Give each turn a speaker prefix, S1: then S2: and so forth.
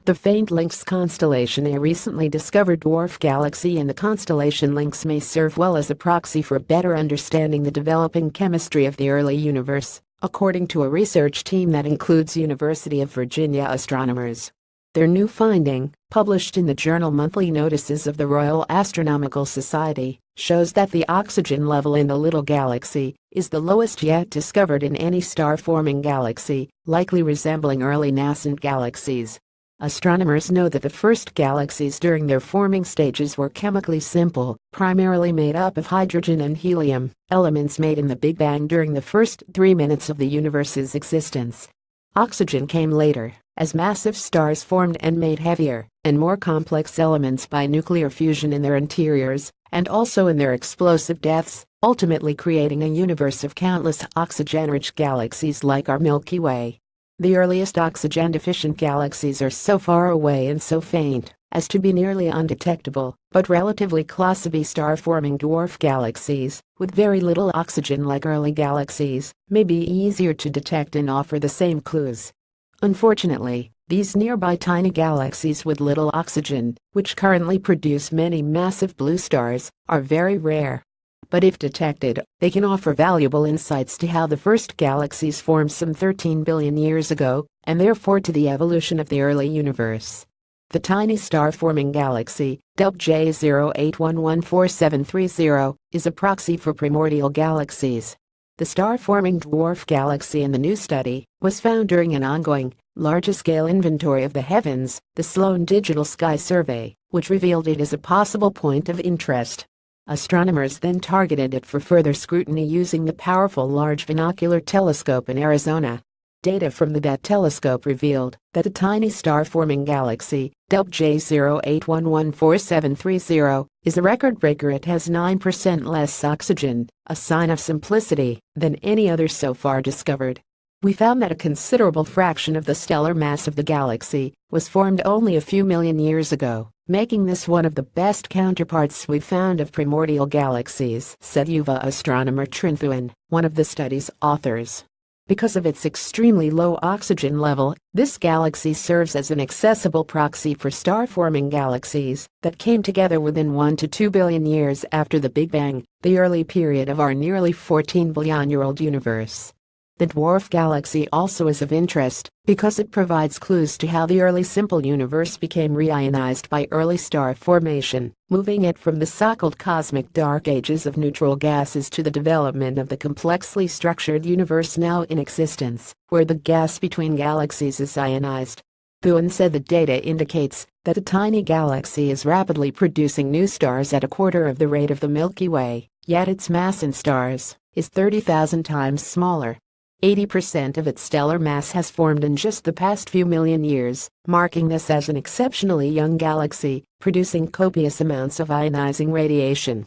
S1: The faint Lynx constellation, a recently discovered dwarf galaxy in the constellation Lynx, may serve well as a proxy for better understanding the developing chemistry of the early universe, according to a research team that includes University of Virginia astronomers. Their new finding, published in the journal Monthly Notices of the Royal Astronomical Society, shows that the oxygen level in the little galaxy is the lowest yet discovered in any star-forming galaxy, likely resembling early nascent galaxies. Astronomers know that the first galaxies during their forming stages were chemically simple, primarily made up of hydrogen and helium, elements made in the Big Bang during the first 3 minutes of the universe's existence. Oxygen came later, as massive stars formed and made heavier and more complex elements by nuclear fusion in their interiors, and also in their explosive deaths, ultimately creating a universe of countless oxygen-rich galaxies like our Milky Way. The earliest oxygen-deficient galaxies are so far away and so faint as to be nearly undetectable, but relatively close to be star-forming dwarf galaxies, with very little oxygen like early galaxies, may be easier to detect and offer the same clues. Unfortunately, these nearby tiny galaxies with little oxygen, which currently produce many massive blue stars, are very rare. But if detected, they can offer valuable insights to how the first galaxies formed some 13 billion years ago, and therefore to the evolution of the early universe. The tiny star-forming galaxy, J08114730, is a proxy for primordial galaxies. The star-forming dwarf galaxy in the new study was found during an ongoing, larger-scale inventory of the heavens, the Sloan Digital Sky Survey, which revealed it as a possible point of interest. Astronomers then targeted it for further scrutiny using the powerful Large Binocular Telescope in Arizona. Data from that telescope revealed that a tiny star-forming galaxy, J08114730, is a record breaker. It has 9% less oxygen, a sign of simplicity, than any other so far discovered. We found that a considerable fraction of the stellar mass of the galaxy was formed only a few million years ago, making this one of the best counterparts we've found of primordial galaxies, said UVA astronomer Trinthuan, one of the study's authors. Because of its extremely low oxygen level, this galaxy serves as an accessible proxy for star-forming galaxies that came together within 1 to 2 billion years after the Big Bang, the early period of our nearly 14-billion-year-old universe. The dwarf galaxy also is of interest because it provides clues to how the early simple universe became reionized by early star formation, moving it from the so-called cosmic dark ages of neutral gases to the development of the complexly structured universe now in existence, where the gas between galaxies is ionized. Thuan said the data indicates that a tiny galaxy is rapidly producing new stars at a quarter of the rate of the Milky Way, yet its mass in stars is 30,000 times smaller. 80% of its stellar mass has formed in just the past few million years, marking this as an exceptionally young galaxy, producing copious amounts of ionizing radiation.